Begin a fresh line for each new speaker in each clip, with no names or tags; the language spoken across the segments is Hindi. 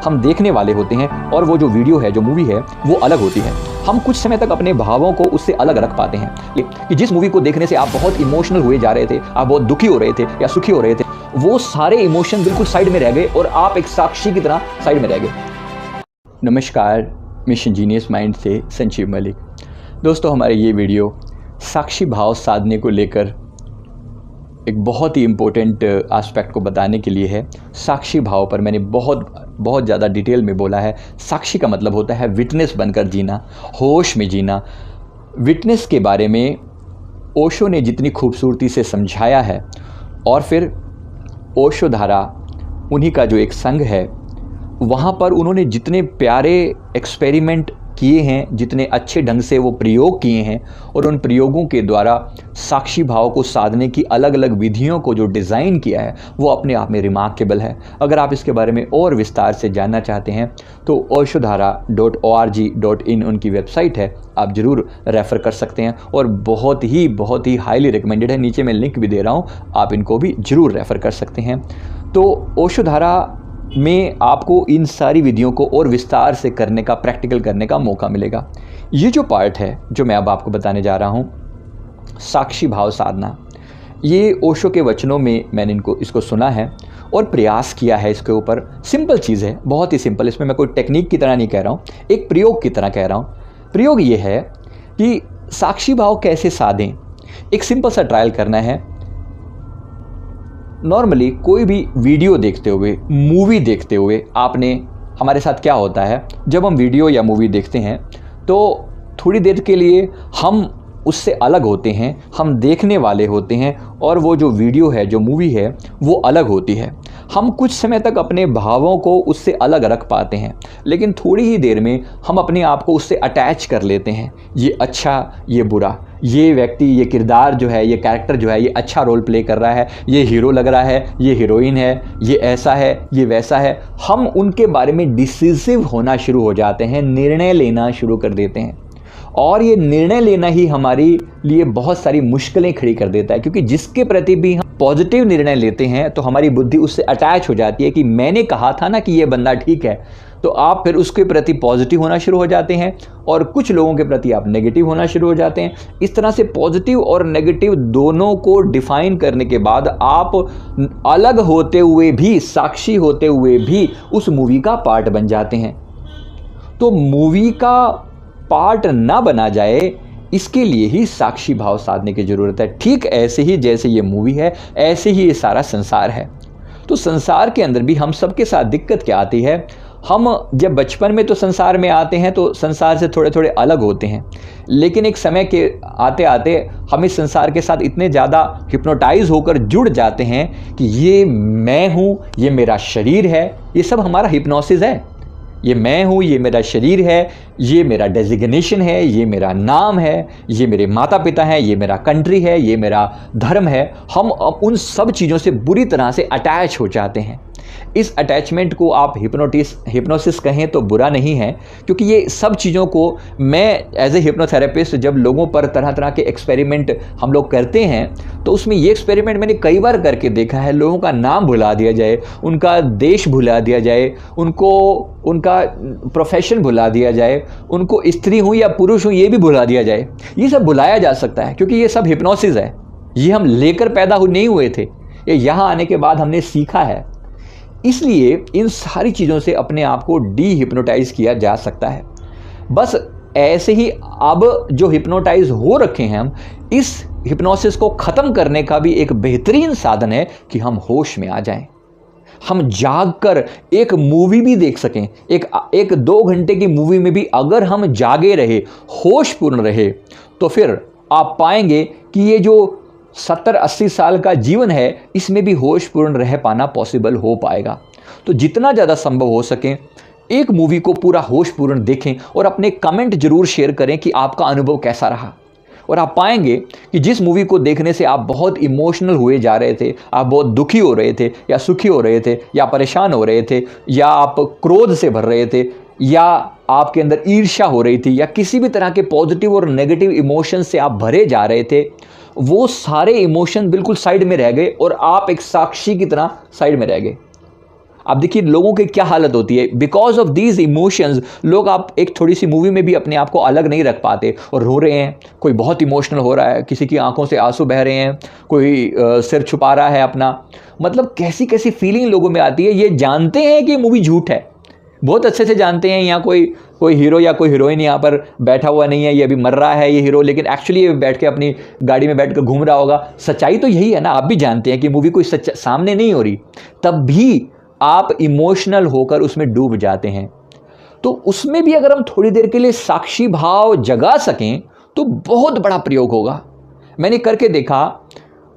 हम देखने वाले होते हैं और वो जो वीडियो है, जो मूवी है, वो अलग होती है। हम कुछ समय तक अपने भावों को उससे अलग रख पाते हैं कि जिस मूवी को देखने से आप बहुत इमोशनल हुए जा रहे थे, आप बहुत दुखी हो रहे थे या सुखी हो रहे थे, वो सारे इमोशन बिल्कुल साइड में रह गए और आप एक साक्षी की तरह साइड में रह गए। नमस्कार, मिशन जीनियस माइंड से संजीव मलिक। दोस्तों, हमारे ये वीडियो साक्षी भाव साधने को लेकर एक बहुत ही इम्पोर्टेंट एस्पेक्ट को बताने के लिए है। साक्षी भाव पर मैंने बहुत ज़्यादा डिटेल में बोला है। साक्षी का मतलब होता है विटनेस बनकर जीना, होश में जीना। विटनेस के बारे में ओशो ने जितनी खूबसूरती से समझाया है, और फिर ओशो धारा, उन्हीं का जो एक संघ है, वहाँ पर उन्होंने जितने प्यारे एक्सपेरिमेंट किए हैं, जितने अच्छे ढंग से वो प्रयोग किए हैं, और उन प्रयोगों के द्वारा साक्षी भाव को साधने की अलग अलग विधियों को जो डिज़ाइन किया है, वो अपने आप में रिमार्केबल है। अगर आप इसके बारे में और विस्तार से जानना चाहते हैं तो oshodhara.org.in उनकी वेबसाइट है, आप ज़रूर रेफ़र कर सकते हैं और बहुत ही हाईली रिकमेंडेड है। नीचे मैं लिंक भी दे रहा हूँ, आप इनको भी ज़रूर रेफ़र कर सकते हैं। तो ओशोधारा में आपको इन सारी विधियों को और विस्तार से करने का, प्रैक्टिकल करने का मौका मिलेगा। ये जो पार्ट है जो मैं अब आपको बताने जा रहा हूँ, साक्षी भाव साधना, ये ओशो के वचनों में मैंने इसको सुना है और प्रयास किया है इसके ऊपर। सिंपल चीज़ है, बहुत ही सिंपल। इसमें मैं कोई टेक्निक की तरह नहीं कह रहा हूँ, एक प्रयोग की तरह कह रहा हूँ। प्रयोग ये है कि साक्षी भाव कैसे साधें। एक सिंपल सा ट्रायल करना है। नॉर्मली कोई भी वीडियो देखते हुए, मूवी देखते हुए, हमारे साथ क्या होता है, जब हम वीडियो या मूवी देखते हैं तो थोड़ी देर के लिए हम उससे अलग होते हैं, हम देखने वाले होते हैं, और वो जो वीडियो है, जो मूवी है, वो अलग होती है। हम कुछ समय तक अपने भावों को उससे अलग रख पाते हैं, लेकिन थोड़ी ही देर में हम अपने आप को उससे अटैच कर लेते हैं। ये अच्छा, ये बुरा, ये व्यक्ति, ये किरदार जो है, ये कैरेक्टर जो है, ये अच्छा रोल प्ले कर रहा है, ये हीरो लग रहा है, ये हीरोइन है, ये ऐसा है, ये वैसा है। हम उनके बारे में डिसिसिव होना शुरू हो जाते हैं, निर्णय लेना शुरू कर देते हैं, और ये निर्णय लेना ही हमारे लिए बहुत सारी मुश्किलें खड़ी कर देता है, क्योंकि जिसके प्रति भी हम पॉजिटिव निर्णय लेते हैं तो हमारी बुद्धि उससे अटैच हो जाती है कि मैंने कहा था ना कि ये बंदा ठीक है, तो आप फिर उसके प्रति पॉजिटिव होना शुरू हो जाते हैं, और कुछ लोगों के प्रति आप नेगेटिव होना शुरू हो जाते हैं। इस तरह से पॉजिटिव और नेगेटिव दोनों को डिफाइन करने के बाद आप अलग होते हुए भी, साक्षी होते हुए भी उस मूवी का पार्ट बन जाते हैं। तो मूवी का पार्ट ना बना जाए, इसके लिए ही साक्षी भाव साधने की ज़रूरत है। ठीक ऐसे ही जैसे ये मूवी है, ऐसे ही ये सारा संसार है। तो संसार के अंदर भी हम सबके साथ दिक्कत क्या आती है, हम जब बचपन में तो संसार में आते हैं तो संसार से थोड़े थोड़े अलग होते हैं, लेकिन एक समय के आते आते हम इस संसार के साथ इतने ज़्यादा हिप्नोटाइज होकर जुड़ जाते हैं कि ये मैं हूँ, ये मेरा शरीर है, ये सब हमारा हिप्नोसिस है। ये मैं हूँ, ये मेरा शरीर है, ये मेरा डेजिग्नेशन है, ये मेरा नाम है, ये मेरे माता पिता हैं, ये मेरा कंट्री है, ये मेरा धर्म है। हम अब उन सब चीज़ों से बुरी तरह से अटैच हो जाते हैं। इस अटैचमेंट को आप हिप्नोसिस कहें तो बुरा नहीं है, क्योंकि ये सब चीज़ों को मैं एज ए हिप्नोथेरेपिस्ट, जब लोगों पर तरह तरह के एक्सपेरिमेंट हम लोग करते हैं, तो उसमें ये एक्सपेरिमेंट मैंने कई बार करके देखा है। लोगों का नाम भुला दिया जाए, उनका देश भुला दिया जाए, उनको उनका प्रोफेशन भुला दिया जाए, उनको स्त्री हूँ या पुरुष हूँ ये भी भुला दिया जाए। ये सब भुलाया जा सकता है, क्योंकि ये सब हिप्नोसिस है। ये हम लेकर पैदा नहीं हुए थे, ये यहाँ आने के बाद हमने सीखा है। इसलिए इन सारी चीज़ों से अपने आप को डी हिप्नोटाइज किया जा सकता है। बस ऐसे ही अब जो हिप्नोटाइज हो रखे हैं हम, इस हिप्नोसिस को ख़त्म करने का भी एक बेहतरीन साधन है कि हम होश में आ जाएं। हम जागकर एक मूवी भी देख सकें। एक 2 घंटे की मूवी में भी अगर हम जागे रहे, होशपूर्ण रहे, तो फिर आप पाएंगे कि ये जो 70-80 साल का जीवन है, इसमें भी होशपूर्ण रह पाना पॉसिबल हो पाएगा। तो जितना ज़्यादा संभव हो सके एक मूवी को पूरा होशपूर्ण देखें और अपने कमेंट जरूर शेयर करें कि आपका अनुभव कैसा रहा। और आप पाएंगे कि जिस मूवी को देखने से आप बहुत इमोशनल हुए जा रहे थे, आप बहुत दुखी हो रहे थे या सुखी हो रहे थे या परेशान हो रहे थे, या आप क्रोध से भर रहे थे, या आपके अंदर ईर्ष्या हो रही थी, या किसी भी तरह के पॉजिटिव और नेगेटिव इमोशन से आप भरे जा रहे थे, वो सारे इमोशन बिल्कुल साइड में रह गए और आप एक साक्षी की तरह साइड में रह गए। आप देखिए लोगों की क्या हालत होती है, बिकॉज ऑफ दीज इमोशंस लोग आप एक थोड़ी सी मूवी में भी अपने आप को अलग नहीं रख पाते और रो रहे हैं। कोई बहुत इमोशनल हो रहा है, किसी की आंखों से आंसू बह रहे हैं, कोई सिर छुपा रहा है अपना, मतलब कैसी कैसी फीलिंग लोगों में आती है। ये जानते हैं कि मूवी झूठ है, बहुत अच्छे से जानते हैं। यहाँ कोई हीरो या कोई हीरोइन यहाँ पर बैठा हुआ नहीं है, ये अभी मर रहा है ये हीरो, लेकिन एक्चुअली ये बैठ के अपनी गाड़ी में बैठ कर घूम रहा होगा। सच्चाई तो यही है ना, आप भी जानते हैं कि मूवी कोई सच सामने नहीं हो रही, तब भी आप इमोशनल होकर उसमें डूब जाते हैं। तो उसमें भी अगर हम थोड़ी देर के लिए साक्षी भाव जगा सकें तो बहुत बड़ा प्रयोग होगा। मैंने करके देखा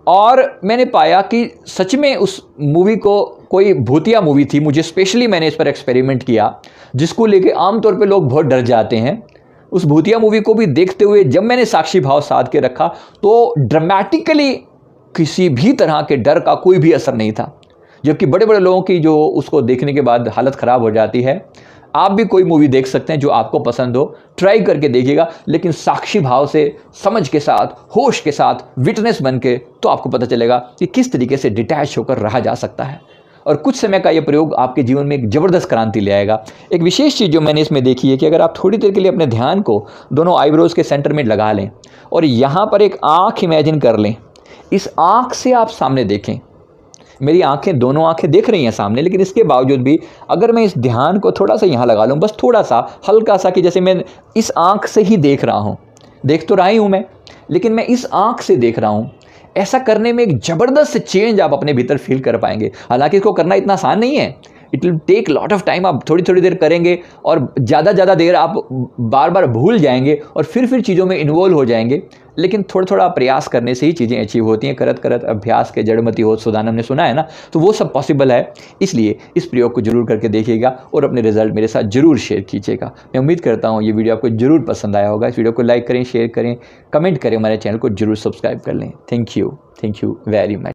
और मैंने पाया कि सच में उस मूवी को, कोई भूतिया मूवी थी, मुझे स्पेशली मैंने इस पर एक्सपेरिमेंट किया, जिसको लेके आमतौर पे लोग बहुत डर जाते हैं। उस भूतिया मूवी को भी देखते हुए जब मैंने साक्षी भाव साध के रखा तो ड्रामेटिकली किसी भी तरह के डर का कोई भी असर नहीं था, जबकि बड़े बड़े लोगों की जो उसको देखने के बाद हालत ख़राब हो जाती है। आप भी कोई मूवी देख सकते हैं जो आपको पसंद हो, ट्राई करके देखिएगा, लेकिन साक्षी भाव से, समझ के साथ, होश के साथ, विटनेस बन के, तो आपको पता चलेगा कि किस तरीके से डिटैच होकर रहा जा सकता है। और कुछ समय का ये प्रयोग आपके जीवन में एक ज़बरदस्त क्रांति ले आएगा। एक विशेष चीज़ जो मैंने इसमें देखी है कि अगर आप थोड़ी देर के लिए अपने ध्यान को दोनों आईब्रोज़ के सेंटर में लगा लें और यहाँ पर एक आँख इमेजिन कर लें, इस आँख से आप सामने देखें। मेरी आंखें, दोनों आंखें देख रही हैं सामने, लेकिन इसके बावजूद भी अगर मैं इस ध्यान को थोड़ा सा यहाँ लगा लूँ, बस थोड़ा सा, हल्का सा, कि जैसे मैं इस आंख से ही देख रहा हूँ, देख तो रहा ही हूँ मैं, लेकिन मैं इस आंख से देख रहा हूँ। ऐसा करने में एक ज़बरदस्त चेंज आप अपने भीतर फील कर पाएंगे। हालांकि इसको करना इतना आसान नहीं है, it will take lot of time. आप थोड़ी थोड़ी देर करेंगे और ज़्यादा देर आप बार बार भूल जाएंगे और फिर चीज़ों में इन्वॉल्व हो जाएंगे, लेकिन थोड़ा थोड़ा प्रयास करने से ही चीज़ें अचीव होती हैं। करत करत अभ्यास के जड़मति होत सुदान, हमने सुना है ना, तो वो सब पॉसिबल है। इसलिए इस प्रयोग को जरूर करके देखिएगा और अपने रिजल्ट मेरे साथ जरूर शेयर कीजिएगा। मैं उम्मीद करता हूँ ये वीडियो आपको जरूर पसंद आया होगा। इस वीडियो को लाइक करें, शेयर करें, कमेंट करें, हमारे चैनल को जरूर सब्सक्राइब कर लें। Thank you very much.